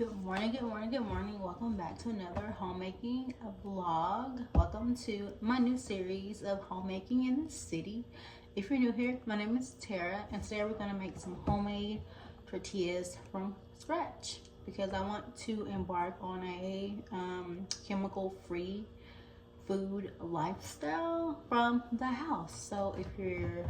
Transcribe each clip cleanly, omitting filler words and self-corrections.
Good morning, good morning, good morning. Welcome back to another homemaking vlog. Welcome to my new series of homemaking in the city. If you're new here, my name is Tara, and today we're going to make some homemade tortillas from scratch because I want to embark on a chemical-free food lifestyle from the house. So if you're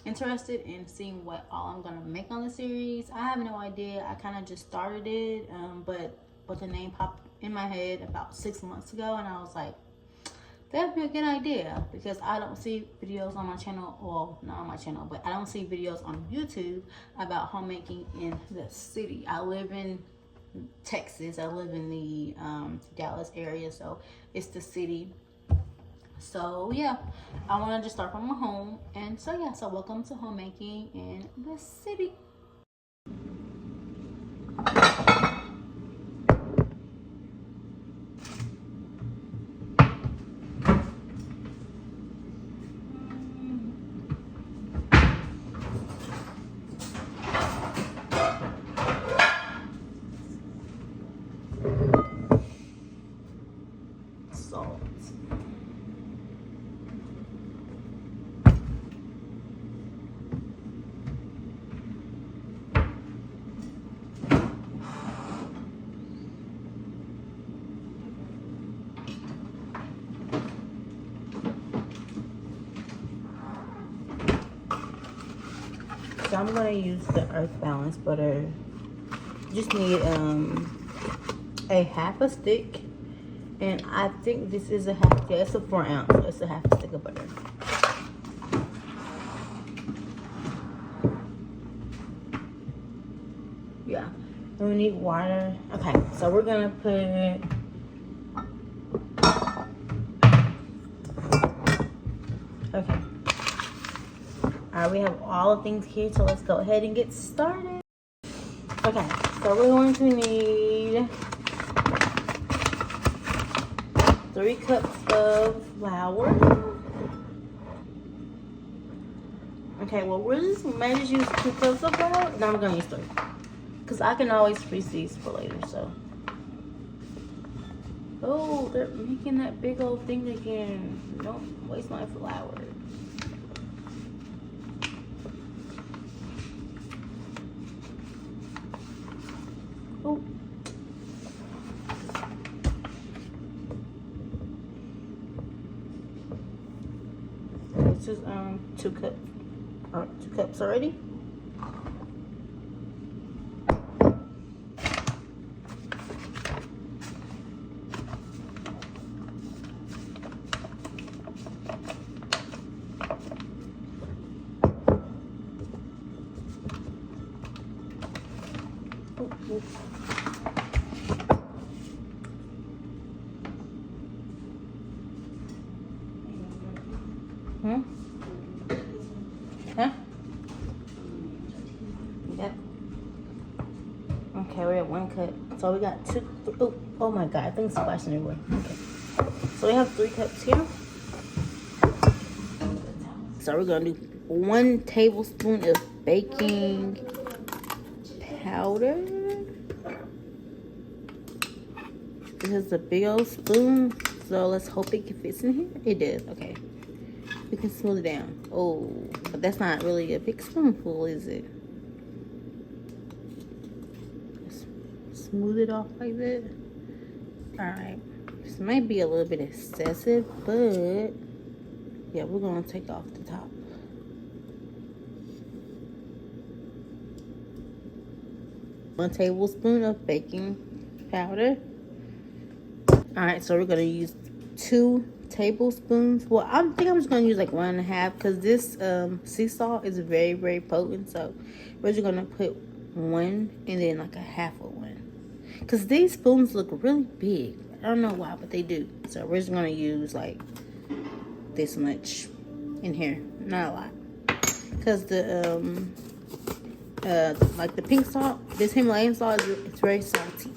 interested in seeing what all I'm gonna make on the series, I have no idea. I kind of just started it, but the name popped in my head about 6 months ago, and I was like, that'd be a good idea because I don't see videos on my channel. Well, not on my channel, but I don't see videos on YouTube about homemaking in the city. I live in Texas. I live in the Dallas area, so it's the city. So yeah, I want to just start from my home, and so yeah, so welcome to homemaking in the city. Salt. So I'm gonna use the Earth Balance butter. Just need a half a stick, and I think this is a half. Yeah, it's a 4 ounce. So it's a half a stick of butter. Yeah, and we need water. Okay, so we're gonna put. Okay. All right, we have all the things here, so let's go ahead and get started. Okay, so we're going to need 3 cups of flour. Okay, well, may just use 2 cups of flour. Now I'm gonna use 3, because I can always freeze these for later, so. Oh, they're making that big old thing again. Don't waste my flour. Oh. This is 2 cups. 2 cups already. Hmm? Huh? Yep. Okay, we're at 1 cup. So we got 2. Oh my god, I think it's splashing everywhere. Okay. So we have 3 cups here. So we're gonna do 1 tablespoon of baking powder. This is a big old spoon, so let's hope it fits in here. It does. Okay. We can smooth it down. Oh, but that's not really a big spoonful, is it? Smooth it off like that. Alright. This might be a little bit excessive, but yeah, we're gonna take off the top. One tablespoon of baking powder. Alright, so we're gonna use 2 tablespoons. Well, I think I'm just gonna use like 1.5 because this sea salt is very, very potent. So we're just gonna put 1 and then like a half of 1 because these spoons look really big. I don't know why, but they do. So we're just gonna use like this much in here, not a lot, because the like the pink salt, this Himalayan salt, it's very salty.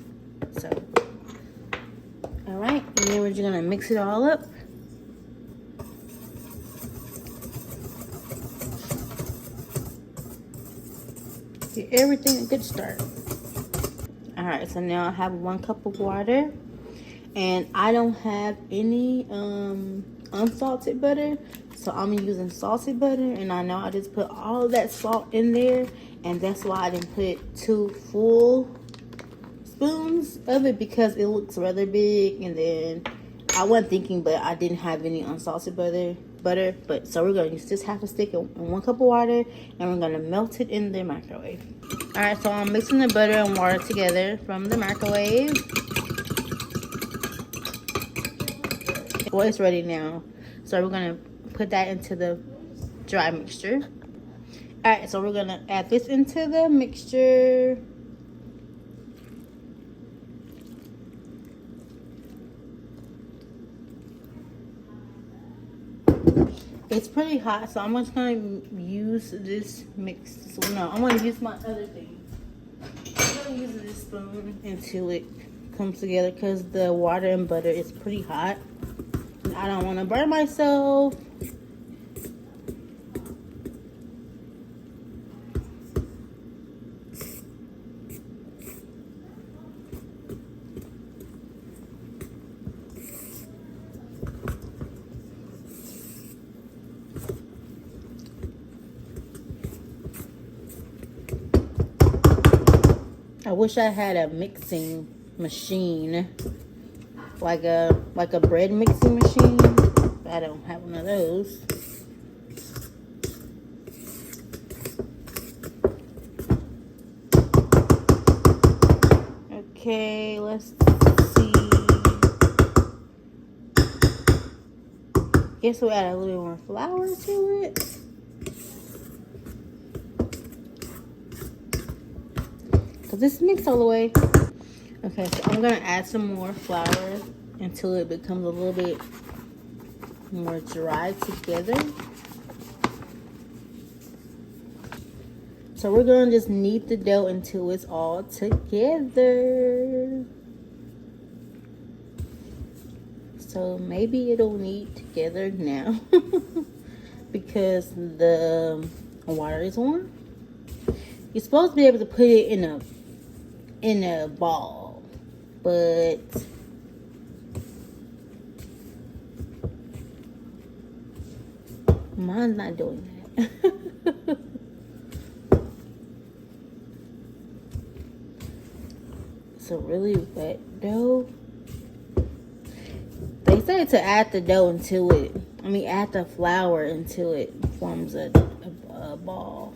So all right, and then we're just gonna mix it all up. Get everything a good start. All right, so now I have 1 cup of water, and I don't have any unsalted butter, so I'm using salted butter. And I know I just put all of that salt in there, and that's why I didn't put 2 full spoons of it, because it looks rather big. And then I wasn't thinking, but I didn't have any unsalted butter. But so we're gonna use this half a stick in 1 cup of water, and we're gonna melt it in the microwave. All right, so I'm mixing the butter and water together from the microwave. Well, it's ready now, so we're gonna put that into the dry mixture. All right, so we're gonna add this into the mixture. It's pretty hot, so I'm just gonna use this mix. So no, I'm gonna use my other thing. I'm gonna use this spoon until it comes together, because the water and butter is pretty hot. And I don't want to burn myself. I wish I had a mixing machine, like a bread mixing machine, but I don't have one of those. Okay, let's see. Guess we'll add a little more flour to it. Because this mixed all the way. Okay, so I'm going to add some more flour until it becomes a little bit more dry together. So we're going to just knead the dough until it's all together. So maybe it'll knead together now because the water is warm. You're supposed to be able to put it in a ball, but mine's not doing that. It's a really wet dough. They say to add the dough until add the flour until it forms a ball.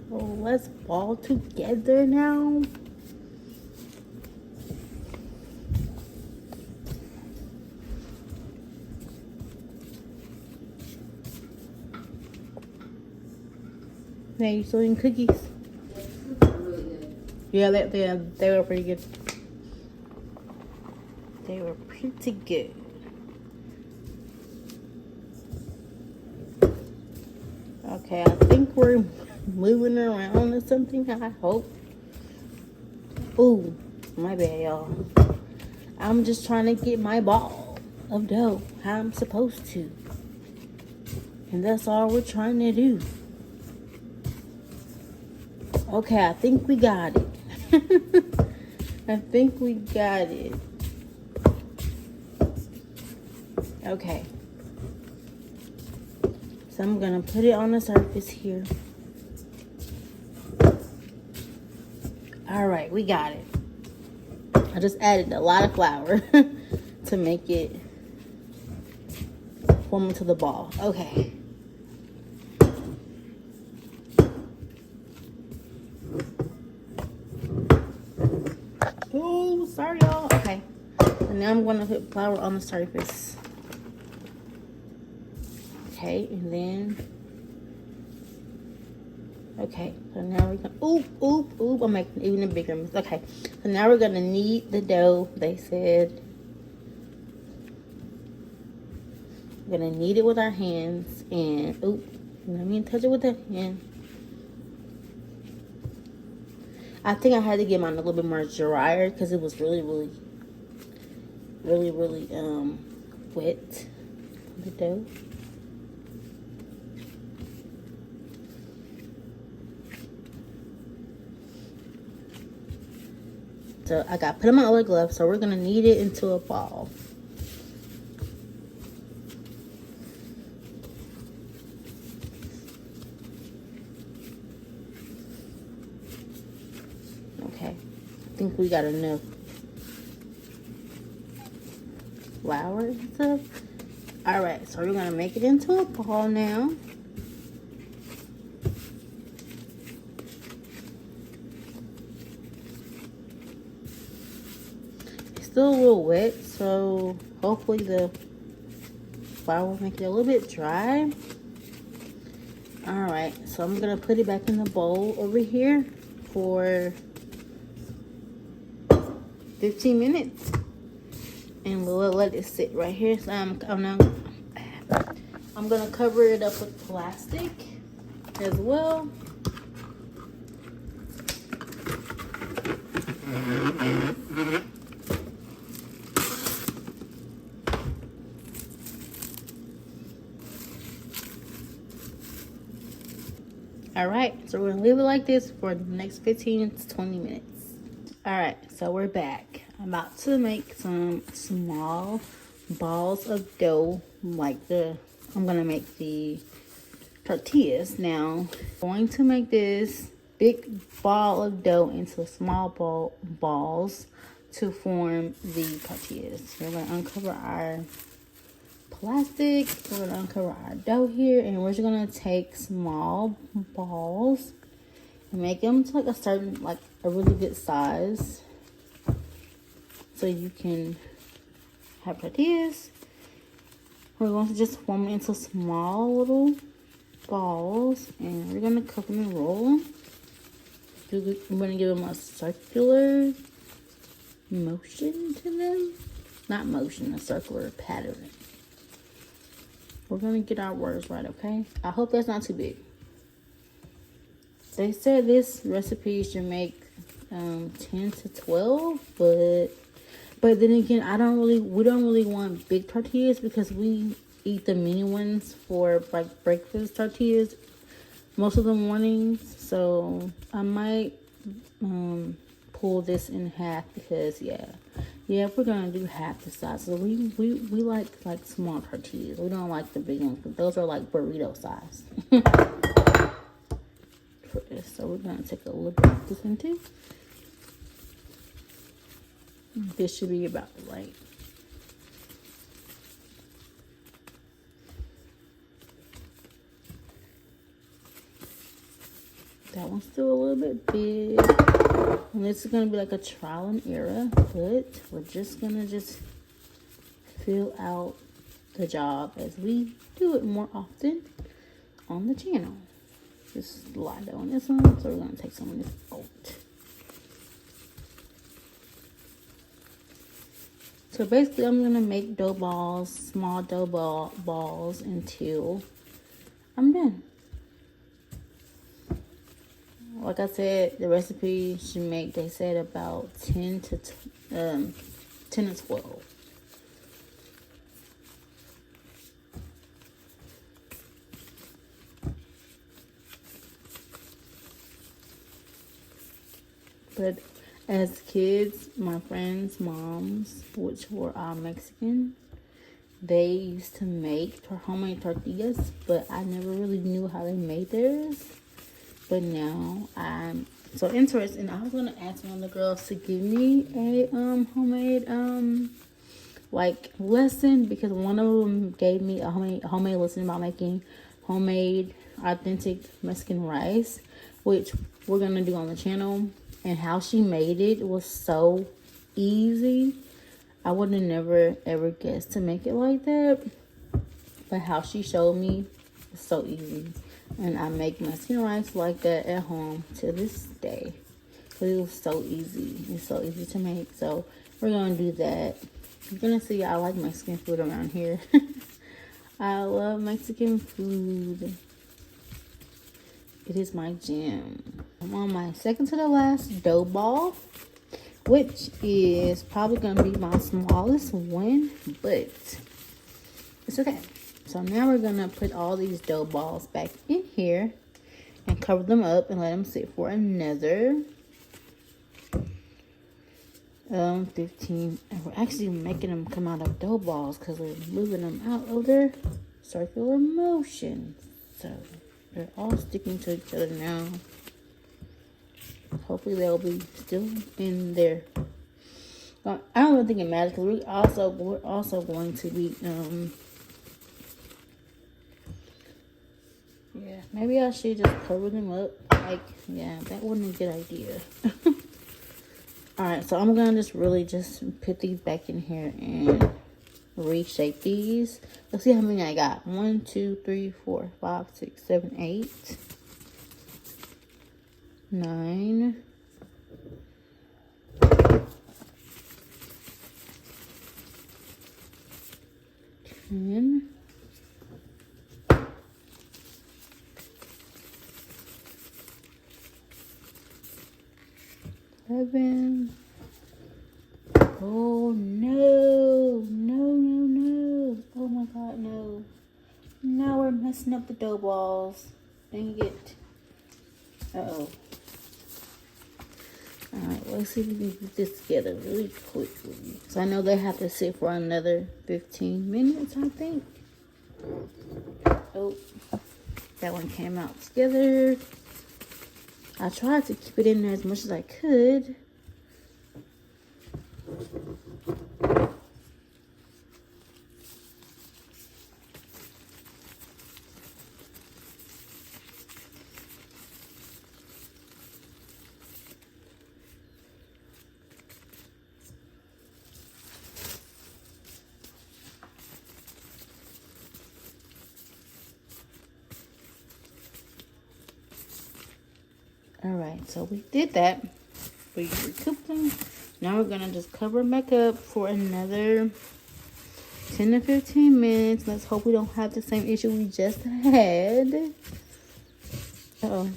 Oh, let's ball together now. Now you still eating cookies? Yeah, they were pretty good. They were pretty good. Okay, I think we're moving around or something, I hope. Ooh, my bad, y'all. I'm just trying to get my ball of dough how I'm supposed to. And that's all we're trying to do. Okay, I think we got it. I think we got it. Okay. So I'm gonna put it on the surface here. All right, we got it. I just added a lot of flour to make it form into the ball. Okay. Oh, sorry, y'all. Okay. And now I'm going to put flour on the surface. Okay, and then... Okay, so now we're going to... Oop. I'm making even a bigger mess. Okay, so now we're going to knead the dough, they said. We're going to knead it with our hands. And, let me touch it with that hand. I think I had to get mine a little bit more drier because it was really wet, the dough. So I got put on my other glove, so we're gonna knead it into a ball. Okay, I think we got enough flour and stuff. All right, so we're gonna make it into a ball now. It's still a little wet, so hopefully the flour will make it a little bit dry. All right, so I'm gonna put it back in the bowl over here for 15 minutes. And we'll let it sit right here. So I'm gonna cover it up with plastic as well. All right, so we're gonna leave it like this for the next 15 to 20 minutes. All right, so we're back. I'm about to make some small balls of dough, I'm gonna make the tortillas. Now, I'm going to make this big ball of dough into small balls to form the tortillas. We're gonna uncover our plastic, we're gonna uncover our dough here, and we're just gonna take small balls and make them to a really good size, so you can have tortillas. We're going to just form it into small little balls, and we're gonna cook them and roll them. I'm gonna give them a circular motion to them. Not motion, a circular pattern. We're gonna get our words right, okay? I hope that's not too big. They said this recipe should make 10 to 12, but then again, we don't really want big tortillas because we eat the mini ones for like breakfast tortillas most of the mornings. So I might pull this in half because yeah, we're gonna do half the size. So we like small tortillas. We don't like the big ones. Those are like burrito size. For this, so we're gonna take a look at this one too. This should be about right. That one's still a little bit big. And this is gonna be like a trial and error, but we're just gonna fill out the job as we do it more often on the channel. Just slide on this one, so we're gonna take some of this out. So basically, I'm gonna make dough balls, small dough balls until I'm done. Like I said, the recipe should make, they said, about 10 to 12. But as kids, my friends' moms, which were all Mexican, they used to make homemade tortillas, but I never really knew how they made theirs. But now I'm So interesting. I was gonna ask one of the girls to give me a homemade like lesson, because one of them gave me a homemade lesson about making homemade authentic Mexican rice, which we're gonna do on the channel. And how she made it was so easy. I would have never ever guessed to make it like that, but how she showed me was so easy. And I make Mexican rice like that at home to this day, because it was so easy. It's so easy to make. So we're gonna do that. You're gonna see I like Mexican food around here. I love Mexican food. It is my jam. I'm on my second to the last dough ball, which is probably gonna be my smallest one, but it's okay. So now we're gonna put all these dough balls back in here and cover them up and let them sit for another 15. And we're actually making them come out of dough balls because we're moving them out of their circular motion. So they're all sticking to each other now. Hopefully they'll be still in there. I don't really think it matters, because we're also going to be yeah, maybe I should just cover them up. Like, yeah, that wasn't a good idea. Alright, so I'm gonna just put these back in here and reshape these. Let's see how many I got. 1, 2, 3, 4, 5, 6, 7, 8, 9, 10, 11. Oh no, no. Oh my god, no. Now we're messing up the dough balls. Dang it. Uh-oh. Alright, let's see if we can get this together really quickly. So I know they have to sit for another 15 minutes, I think. Oh, that one came out together. I tried to keep it in there as much as I could. Alright, so we did that. We recouped them. Now we're gonna just cover them back up for another 10 to 15 minutes. Let's hope we don't have the same issue we just had. Uh-oh.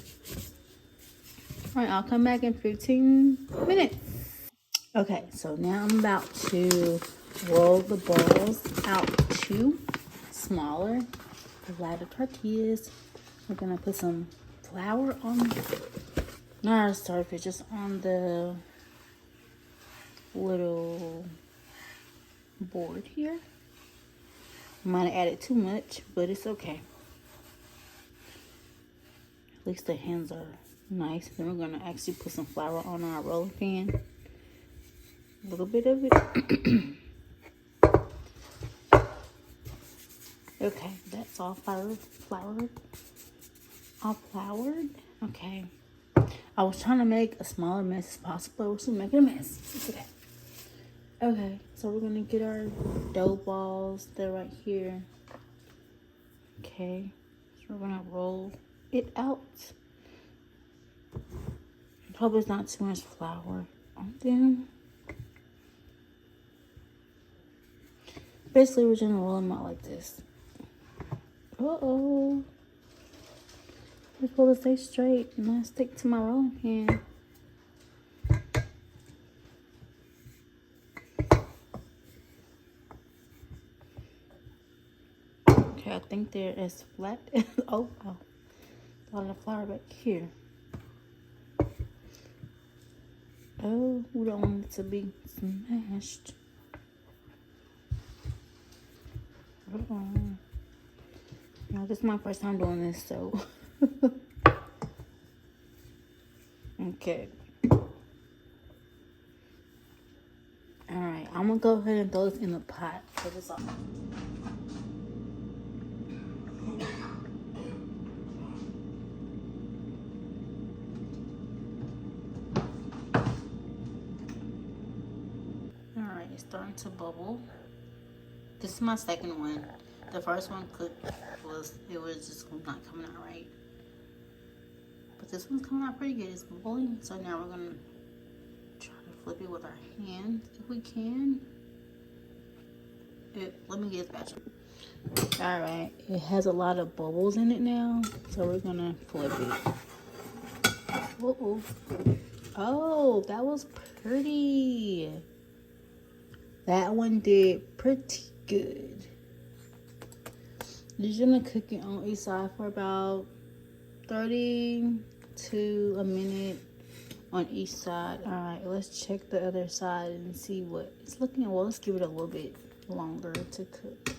Alright, I'll come back in 15 minutes. Okay, so now I'm about to roll the balls out to smaller, lighter tortillas. We're gonna put some flour on, not our surface, just on the little board here. Might have added too much, but it's okay. At least the hands are nice. Then we're gonna actually put some flour on our rolling pin. A little bit of it. Okay, that's all floured. All floured. Okay. I was trying to make a smaller mess as possible. We're still making a mess. It's okay. Okay, so we're gonna get our dough balls. They're right here. Okay, so we're gonna roll it out. Hope it's not too much flour on them. Basically, we're gonna roll them out like this. Uh-oh. I'm supposed to stay straight and not stick to my rolling pin. Okay, I think they're as flat as, oh, wow. A lot of flour back here. Oh, we don't want it to be smashed. Uh-oh. Now, this is my first time doing this, so. Okay. Okay. Alright, I'm gonna go ahead and throw this in the pot. Put this on. Alright, it's starting to bubble. This is my second one. The first one cooked it was just not coming out right. But this one's coming out pretty good. It's bubbling. So now we're gonna try to flip it with our hands if we can. Let me get this batch. Alright, it has a lot of bubbles in it now. So we're gonna flip it. Uh-oh. Oh, that was pretty. That one did pretty good. You're gonna cook it on each side for about 30 to a minute on each side. Alright, let's check the other side and see what it's looking. Well, let's give it a little bit longer to cook.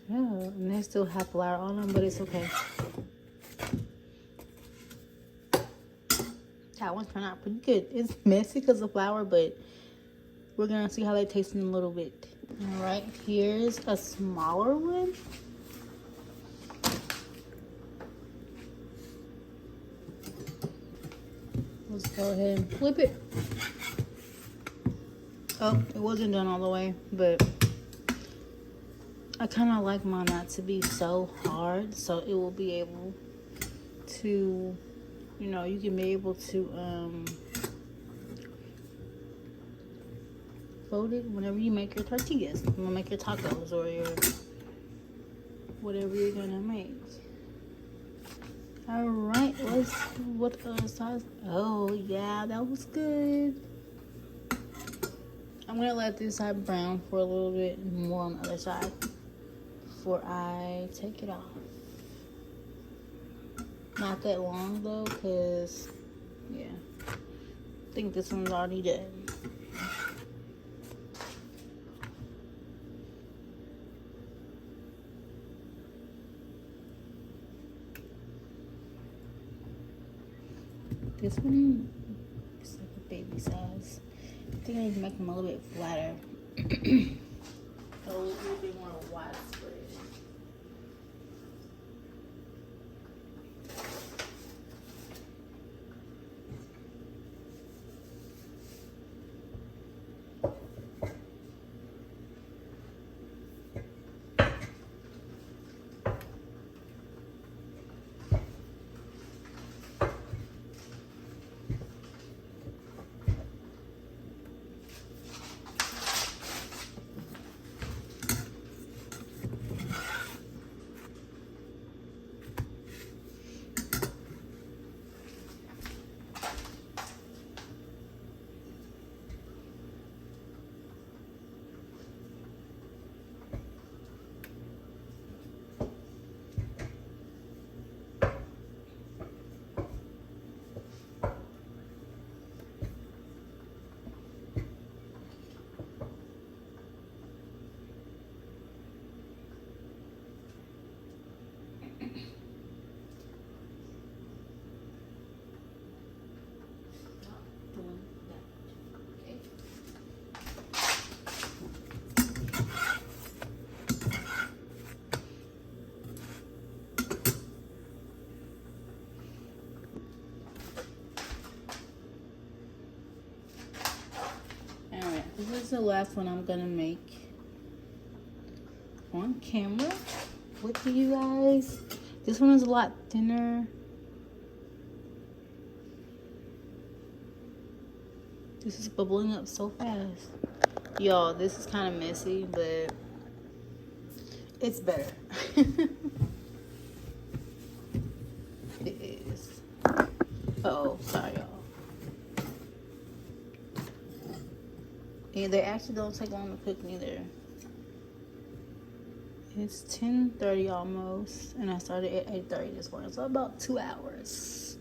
Yeah, and they still have flour on them, but it's okay. That one turned out pretty good. It's messy because of flour, but we're gonna see how they taste in a little bit. All right, here's a smaller one. Let's go ahead and flip it. Oh, it wasn't done all the way, but I kind of like mine not to be so hard, so it will be able to, you know, you can be able to fold it whenever you make your tortillas. You wanna make your tacos or your whatever you're gonna make. All right, let's see what other size. Oh yeah, that was good. I'm gonna let this side brown for a little bit more on the other side before I take it off. Not that long though, cause yeah, I think this one's already done. This one is like a baby size. I think I need to make them a little bit flatter. A little bit more widespread. This is the last one I'm gonna make on camera with you guys. This one is a lot thinner. This is bubbling up so fast. Y'all, this is kind of messy, but it's better. It is. Uh-oh, sorry y'all. And they actually don't take long to cook neither. It's 10:30 almost, and I started at 8:30 this morning, so about 2 hours.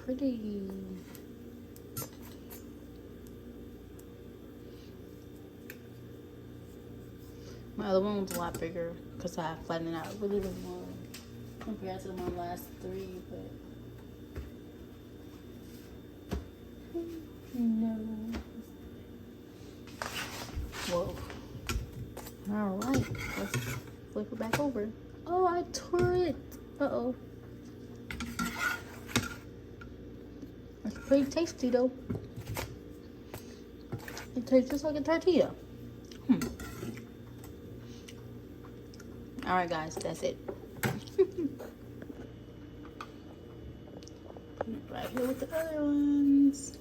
pretty. My other one was a lot bigger because I flattened it out really more compared to my last three, but no. Whoa. Alright, let's flip it back over. Oh, I tore it. Uh-oh. It's pretty tasty though. It tastes just like a tortilla. Alright guys, that's it. Right here with the other ones.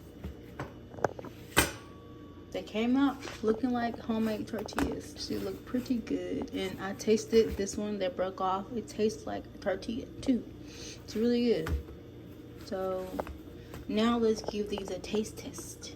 They came out looking like homemade tortillas. She looked pretty good. And I tasted this one that broke off. It tastes like a tortilla too. It's really good. So now let's give these a taste test.